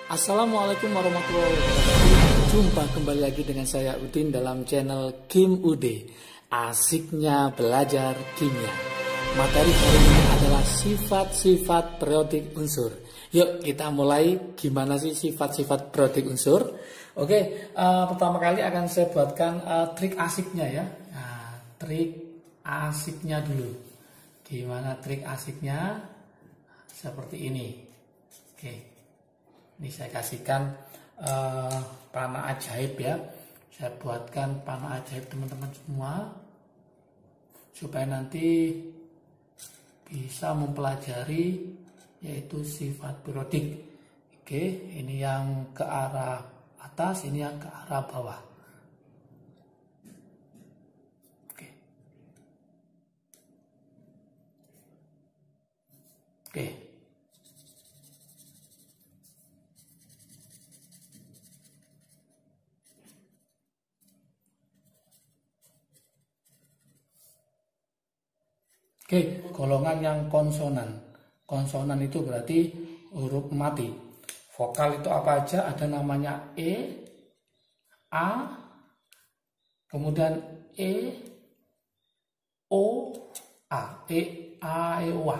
Assalamualaikum warahmatullahi wabarakatuh. Jumpa kembali lagi dengan saya Udin dalam channel Kim Ude. Asiknya belajar kimia. Materi hari ini adalah sifat-sifat periodik unsur. Yuk kita mulai. Gimana sih sifat-sifat periodik unsur? Oke, pertama kali akan saya buatkan trik asiknya ya. Nah, trik asiknya dulu. Gimana trik asiknya? Seperti ini. Oke. Ini saya kasihkan panah ajaib ya. Saya buatkan panah ajaib teman-teman semua. Supaya nanti bisa mempelajari yaitu sifat periodik. Oke, ini yang ke arah atas, ini yang ke arah bawah. Oke. Oke. Oke, golongan yang konsonan. Konsonan itu berarti huruf mati. Vokal itu apa aja? Ada namanya E, A, kemudian E, O, A. E, A, E, O, A.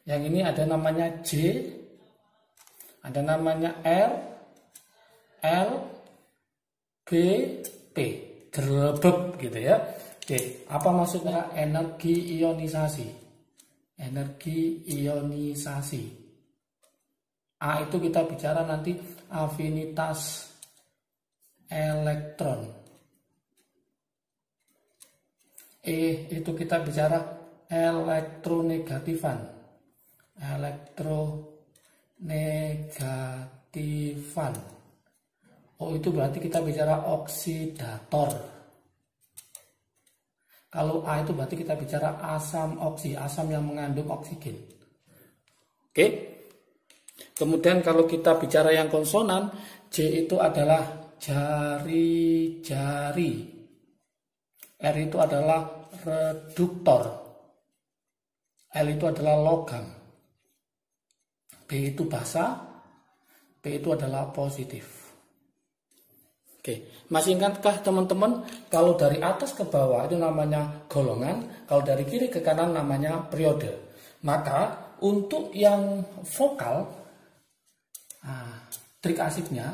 Yang ini ada namanya J, ada namanya R, L, B, P. Gerebek gitu ya. Oke, apa maksudnya energi ionisasi? Energi ionisasi. A itu kita bicara nanti afinitas elektron. E itu kita bicara elektronegatifan. Elektronegatifan. O itu berarti kita bicara oksidator. Kalau A itu berarti kita bicara asam oksi, asam yang mengandung oksigen. Oke. Kemudian kalau kita bicara yang konsonan, J itu adalah jari-jari. R itu adalah reduktor. L itu adalah logam. B itu basa. P itu adalah positif. Oke, masih ingatkah teman-teman kalau dari atas ke bawah itu namanya golongan, kalau dari kiri ke kanan namanya periode. Maka untuk yang vokal, trik asiknya,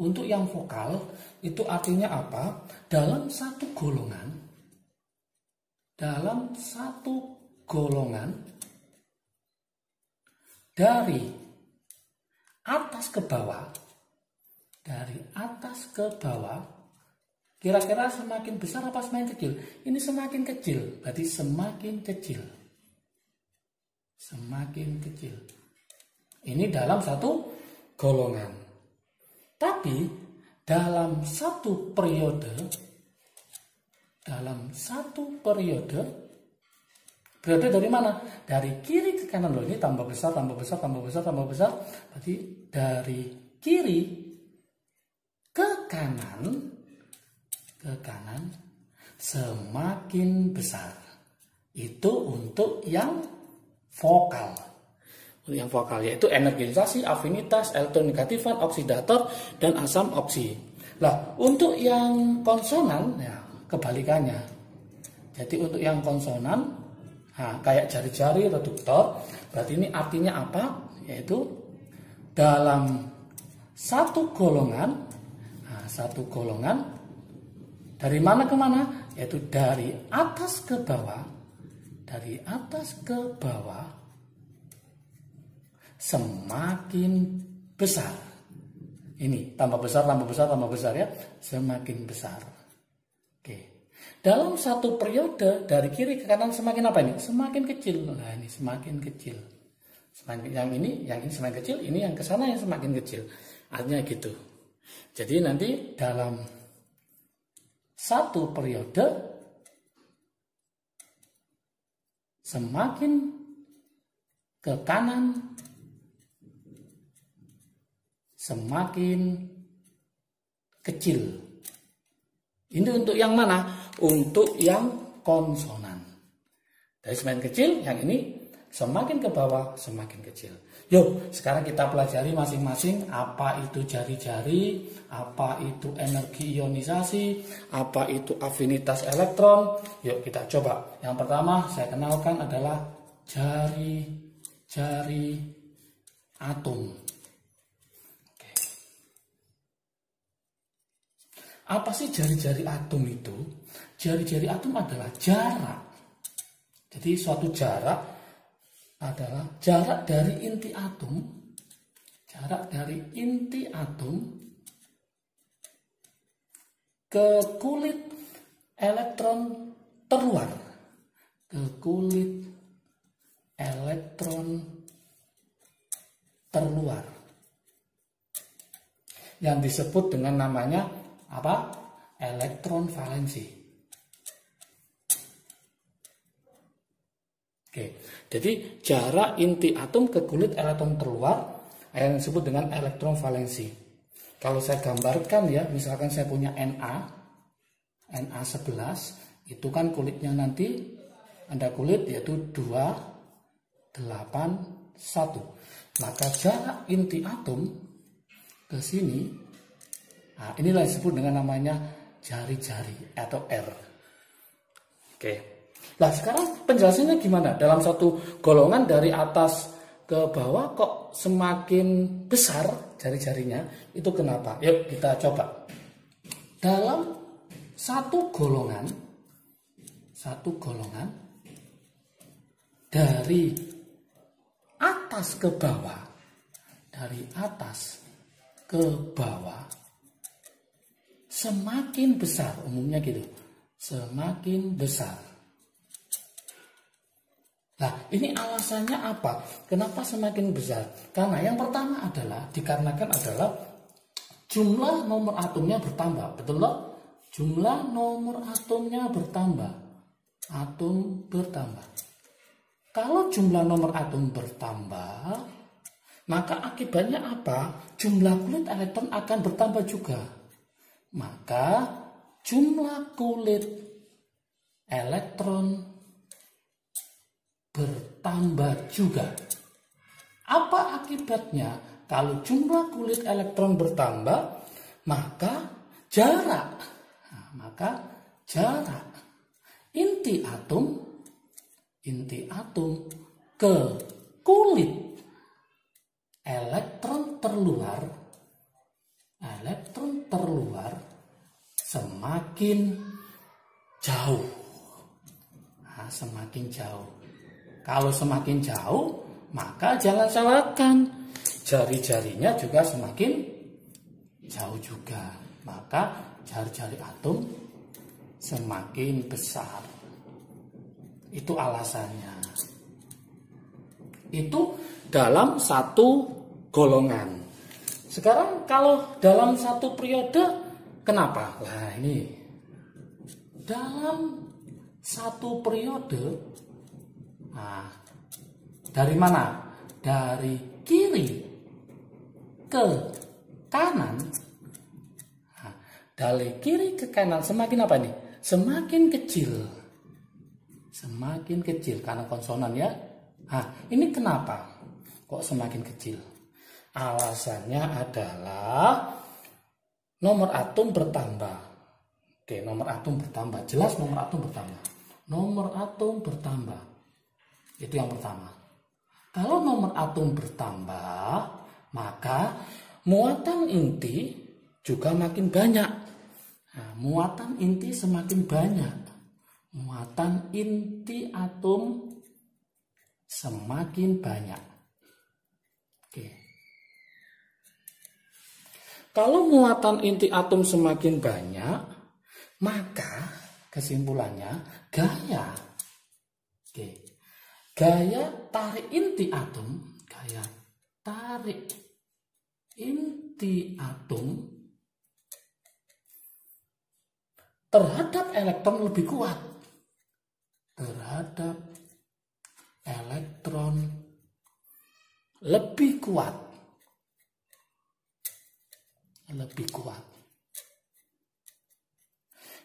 untuk yang vokal itu artinya apa? Dalam satu golongan dari atas ke bawah, kira-kira semakin besar apa semakin kecil? Ini semakin kecil, berarti semakin kecil. Semakin kecil. Ini dalam satu golongan. Tapi dalam satu periode, periode dari mana? Dari kiri ke kanan loh. Ini tambah besar, tambah besar, tambah besar, tambah besar. Berarti dari kiri ke kanan semakin besar. Itu untuk yang vokal. Untuk yang vokal yaitu energetisasi, afinitas, elektronegatifan, oksidator, dan asam oksi. Nah, untuk yang konsonan ya kebalikannya. Jadi untuk yang konsonan kayak jari-jari reduktor, berarti ini artinya apa? Yaitu dalam satu golongan dari mana ke mana? Yaitu dari atas ke bawah. Dari atas ke bawah semakin besar. Ini tambah besar, tambah besar, tambah besar ya. Semakin besar. Oke. Dalam satu periode dari kiri ke kanan semakin apa ini? Semakin kecil. Nah, ini semakin kecil. Yang ini semakin kecil, ini yang ke sana yang semakin kecil. Artinya gitu. Jadi nanti dalam satu periode semakin ke kanan semakin kecil. Ini untuk yang mana? Untuk yang konsonan. Dari semakin kecil, yang ini Semakin ke bawah, semakin kecil. Yuk, sekarang kita pelajari masing-masing apa itu jari-jari, apa itu energi ionisasi, apa itu afinitas elektron. Yuk kita coba. Yang pertama saya kenalkan adalah jari-jari atom. Oke. Apa sih jari-jari atom itu? Jari-jari atom adalah jarak. Jadi suatu jarak adalah jarak dari inti atom ke kulit elektron terluar, yang disebut dengan namanya apa? Elektron valensi. Oke, jadi jarak inti atom ke kulit elektron terluar yang disebut dengan elektron valensi. Kalau saya gambarkan ya, misalkan saya punya Na11, itu kan kulitnya nanti ada kulit yaitu 281. Maka jarak inti atom ke sini, nah inilah disebut dengan namanya jari-jari atau R. Oke. Nah sekarang penjelasannya gimana? Dalam satu golongan dari atas ke bawah kok semakin besar jari-jarinya? Itu kenapa? Yuk kita coba. Dalam satu golongan dari atas ke bawah, semakin besar, umumnya gitu, semakin besar. Nah, ini alasannya apa? Kenapa semakin besar? Karena yang pertama adalah dikarenakan adalah jumlah nomor atomnya bertambah. Betul loh? Jumlah nomor atomnya bertambah. Kalau jumlah nomor atom bertambah, maka akibatnya apa? Jumlah kulit elektron akan bertambah juga. Maka jumlah kulit elektron bertambah juga. Apa akibatnya? Kalau jumlah kulit elektron bertambah, maka jarak inti atom ke kulit elektron terluar semakin jauh. Semakin jauh. Kalau semakin jauh, maka jangan salahkan, jari-jarinya juga semakin jauh juga. Maka jari-jari atom semakin besar. Itu alasannya. Itu dalam satu golongan. Sekarang kalau dalam satu periode, kenapa? Nah ini, dalam satu periode, nah, dari mana? Dari kiri ke kanan. Nah, dari kiri ke kanan semakin apa nih? Semakin kecil karena konsonan ya. Nah, ini kenapa? Kok semakin kecil? Alasannya adalah nomor atom bertambah. Oke, nomor atom bertambah. Jelas nomor atom bertambah. Nomor atom bertambah. Itu yang pertama. Kalau nomor atom bertambah, maka muatan inti juga makin banyak. Nah, muatan inti semakin banyak. Muatan inti atom semakin banyak. Oke. Kalau muatan inti atom semakin banyak, maka kesimpulannya gaya. Oke. Gaya tarik inti atom terhadap elektron lebih kuat.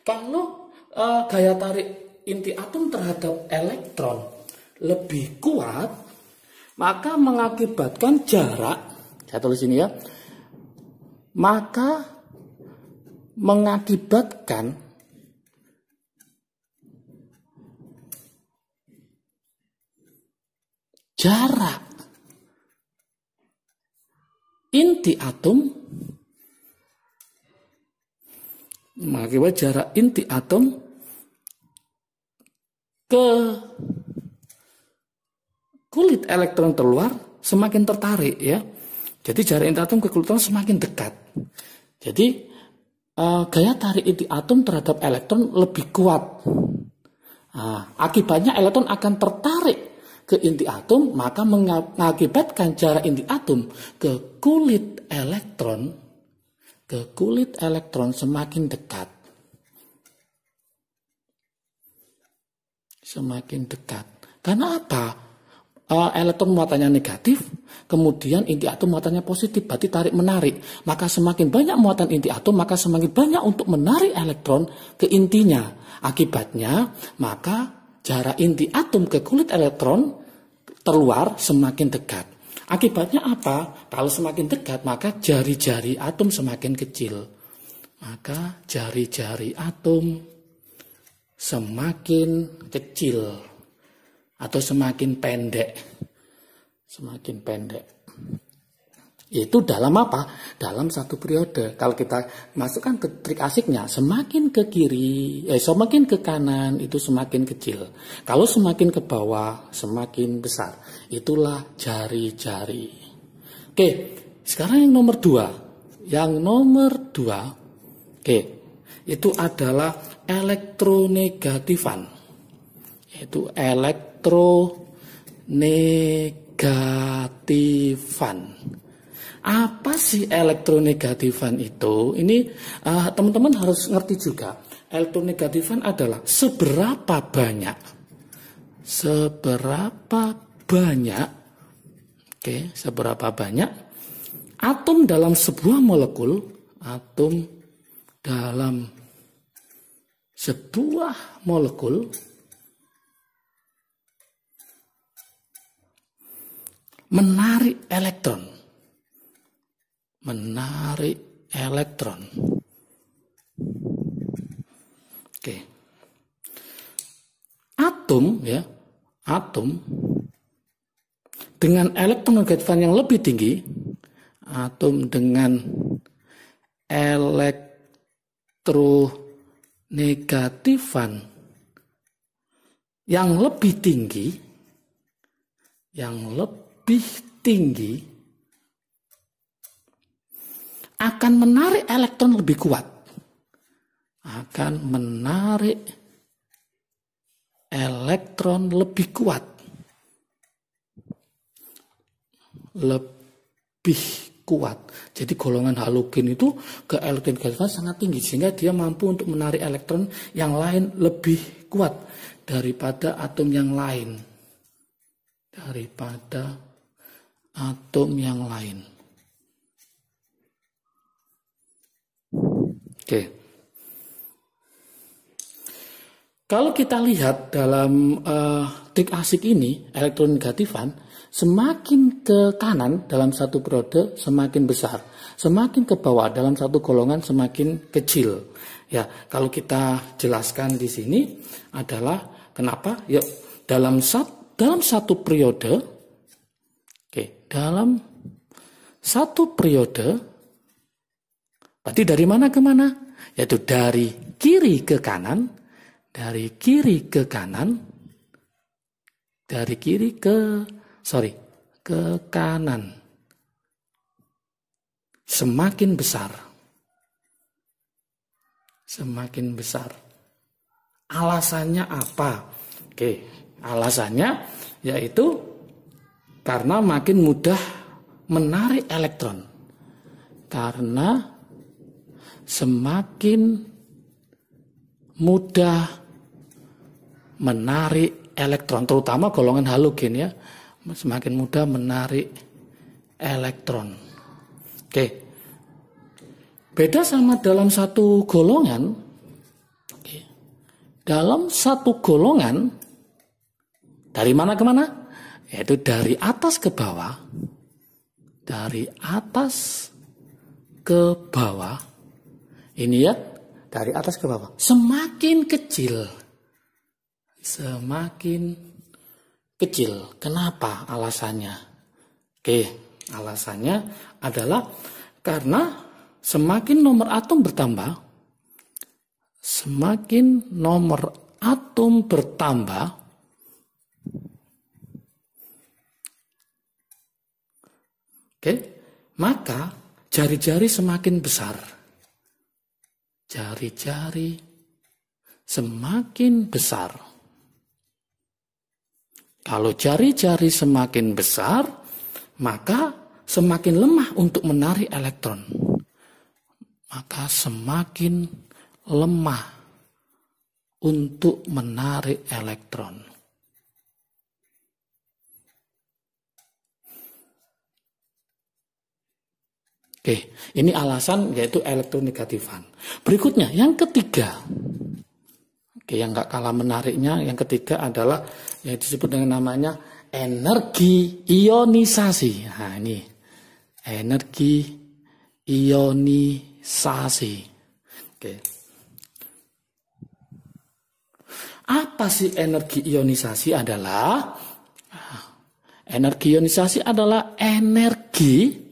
Kalau gaya tarik inti atom terhadap elektron lebih kuat, maka mengakibatkan jarak, saya tulis ini ya, maka mengakibatkan jarak inti atom, mengakibatkan jarak inti atom ke kulit elektron terluar semakin tertarik ya. Jadi jarak inti atom ke kulit elektron semakin dekat. Jadi gaya tarik inti atom terhadap elektron lebih kuat. Akibatnya elektron akan tertarik ke inti atom, maka mengakibatkan jarak inti atom ke kulit elektron semakin dekat. Semakin dekat. Karena apa? Elektron muatannya negatif, kemudian inti atom muatannya positif, berarti tarik menarik. Maka semakin banyak muatan inti atom, maka semakin banyak untuk menarik elektron ke intinya. Akibatnya, maka jarak inti atom ke kulit elektron terluar semakin dekat. Akibatnya apa? Kalau semakin dekat, maka jari-jari atom semakin kecil. Maka jari-jari atom semakin kecil atau semakin pendek. Semakin pendek. Itu dalam apa? Dalam satu periode. Kalau kita masukkan ke trik asiknya, semakin ke kiri, semakin ke kanan itu semakin kecil. Kalau semakin ke bawah, semakin besar. Itulah jari-jari. Oke, sekarang yang nomor 2. Yang nomor 2, itu adalah elektronegatifan. Yaitu elektronegatifan. Apa sih elektronegatifan itu? Ini teman-teman harus ngerti juga. Elektronegatifan adalah seberapa banyak atom dalam sebuah molekul, menarik elektron. Atom dengan elektronegatifan yang lebih tinggi, atom dengan elektronegatifan yang lebih tinggi akan menarik elektron lebih kuat. Jadi golongan halogen itu ke elektronegatifan sangat tinggi, sehingga dia mampu untuk menarik elektron yang lain lebih kuat daripada atom yang lain. Kalau kita lihat dalam trik asik ini, elektronegatifan semakin ke kanan dalam satu periode semakin besar, semakin ke bawah dalam satu golongan semakin kecil. Ya, kalau kita jelaskan di sini adalah kenapa? Yuk, dalam satu periode, dalam satu periode, berarti dari mana ke mana? Yaitu dari kiri ke kanan, ke kanan. Semakin besar. Alasannya apa? Alasannya yaitu karena makin mudah menarik elektron. Karena semakin mudah menarik elektron, terutama golongan halogen ya, semakin mudah menarik elektron. Beda sama dalam satu golongan. Dalam satu golongan Dari mana ke mana? Yaitu dari atas ke bawah. Dari atas ke bawah. Ini ya, dari atas ke bawah. Semakin kecil. Semakin kecil. Kenapa alasannya? Oke, alasannya adalah karena semakin nomor atom bertambah, semakin nomor atom bertambah, oke, maka jari-jari semakin besar. Jari-jari semakin besar. Kalau jari-jari semakin besar, maka semakin lemah untuk menarik elektron. Maka semakin lemah untuk menarik elektron. Oke, ini alasan yaitu elektronegatifan. Berikutnya, yang ketiga. Oke, yang nggak kalah menariknya, yang ketiga adalah yang disebut dengan namanya energi ionisasi. Nah, ini energi ionisasi. Oke. Apa sih energi ionisasi adalah? Energi ionisasi adalah energi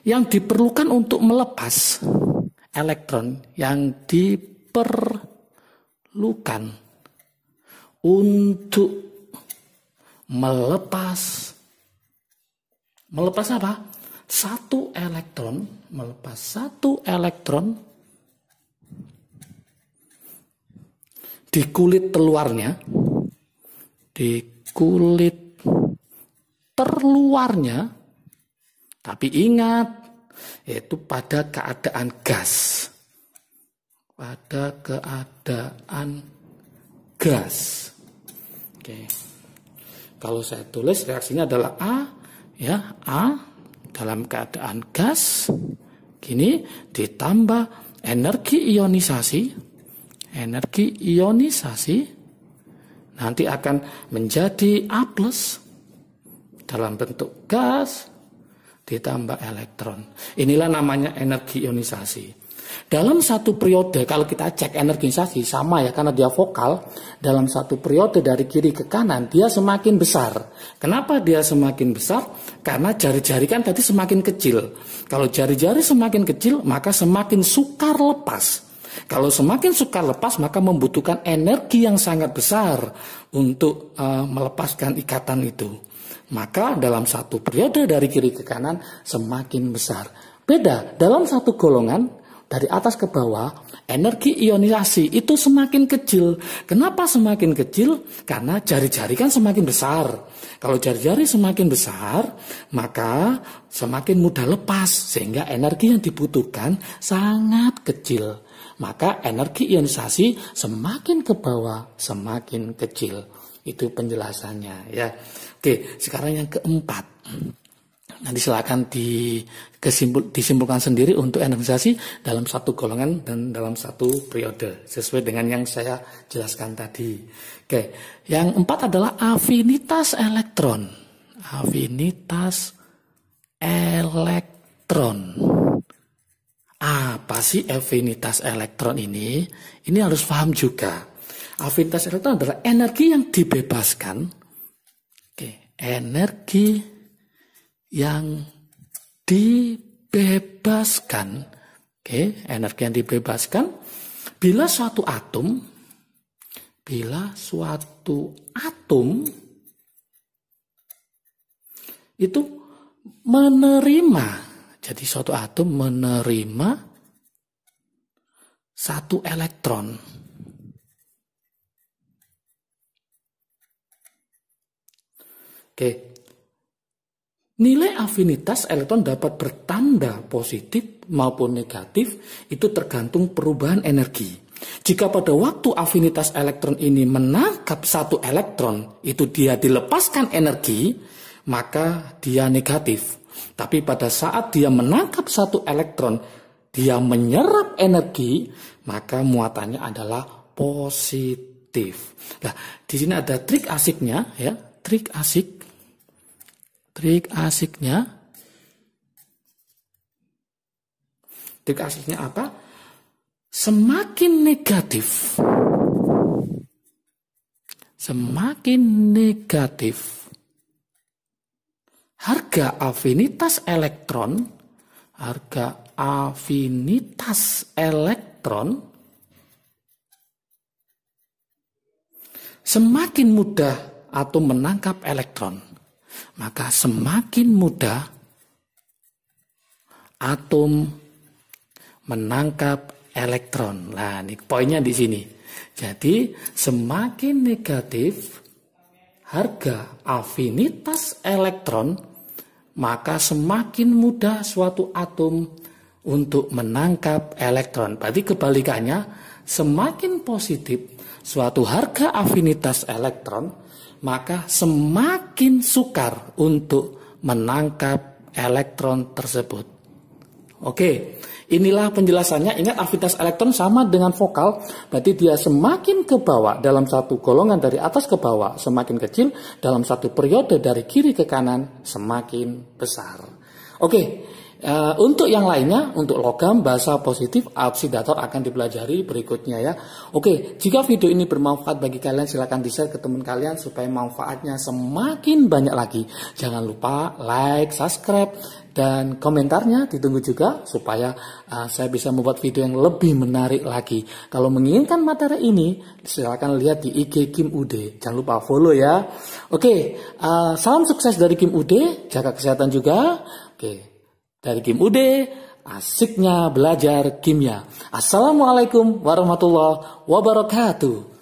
yang diperlukan untuk melepas elektron yang diperlukan untuk melepas apa? Melepas satu elektron di kulit terluarnya, tapi ingat, yaitu pada keadaan gas. Pada keadaan gas. Oke. Kalau saya tulis reaksinya adalah A, ya, A dalam keadaan gas. Gini ditambah energi ionisasi nanti akan menjadi A+ dalam bentuk gas ditambah elektron. Inilah namanya energi ionisasi. Dalam satu periode, kalau kita cek energi ionisasi sama ya, karena dia vokal, dalam satu periode dari kiri ke kanan dia semakin besar. Kenapa dia semakin besar? Karena jari-jari kan tadi semakin kecil. Kalau jari-jari semakin kecil, maka semakin sukar lepas. Kalau semakin sukar lepas, maka membutuhkan energi yang sangat besar untuk melepaskan ikatan itu. Maka dalam satu periode dari kiri ke kanan semakin besar. Beda, dalam satu golongan dari atas ke bawah, energi ionisasi itu semakin kecil. Kenapa semakin kecil? Karena jari-jari kan semakin besar. Kalau jari-jari semakin besar, maka semakin mudah lepas, sehingga energi yang dibutuhkan sangat kecil. Maka energi ionisasi semakin ke bawah, semakin kecil. Itu penjelasannya ya. Oke, sekarang yang keempat. Nanti silakan disimpulkan sendiri untuk energisasi dalam satu golongan dan dalam satu periode sesuai dengan yang saya jelaskan tadi. Oke, yang empat adalah afinitas elektron. Afinitas elektron. Apa sih afinitas elektron ini? Ini harus paham juga. Afinitas elektron adalah energi yang dibebaskan. Oke, energi yang dibebaskan, energi yang dibebaskan bila suatu atom itu menerima, jadi suatu atom menerima satu elektron. Nilai afinitas elektron dapat bertanda positif maupun negatif, itu tergantung perubahan energi. Jika pada waktu afinitas elektron ini menangkap satu elektron, itu dia dilepaskan energi, maka dia negatif. Tapi pada saat dia menangkap satu elektron, dia menyerap energi, maka muatannya adalah positif. positif. Nah, di sini ada trik asiknya ya, trik asiknya. Trik asiknya apa? Semakin negatif harga afinitas elektron, semakin mudah atom menangkap elektron. Maka semakin mudah atom menangkap elektron. Nah, ini poinnya di sini. Jadi, semakin negatif harga afinitas elektron, maka semakin mudah suatu atom untuk menangkap elektron. Berarti kebalikannya, semakin positif suatu harga afinitas elektron, maka semakin sukar untuk menangkap elektron tersebut. Oke, inilah penjelasannya. Ingat, afinitas elektron sama dengan vokal, berarti dia semakin ke bawah dalam satu golongan dari atas ke bawah semakin kecil, dalam satu periode dari kiri ke kanan semakin besar. Oke, untuk yang lainnya, untuk logam, bahasa positif, oksidator akan dipelajari berikutnya ya. Oke, jika video ini bermanfaat bagi kalian, silakan di-share ke teman kalian supaya manfaatnya semakin banyak lagi. Jangan lupa like, subscribe, dan komentarnya ditunggu juga supaya saya bisa membuat video yang lebih menarik lagi. Kalau menginginkan materi ini, silakan lihat di IG Kim Ude. Jangan lupa follow ya. Oke, salam sukses dari Kim Ude, jaga kesehatan juga. Oke, dari Kim Ude, asiknya belajar kimia. Assalamualaikum warahmatullahi wabarakatuh.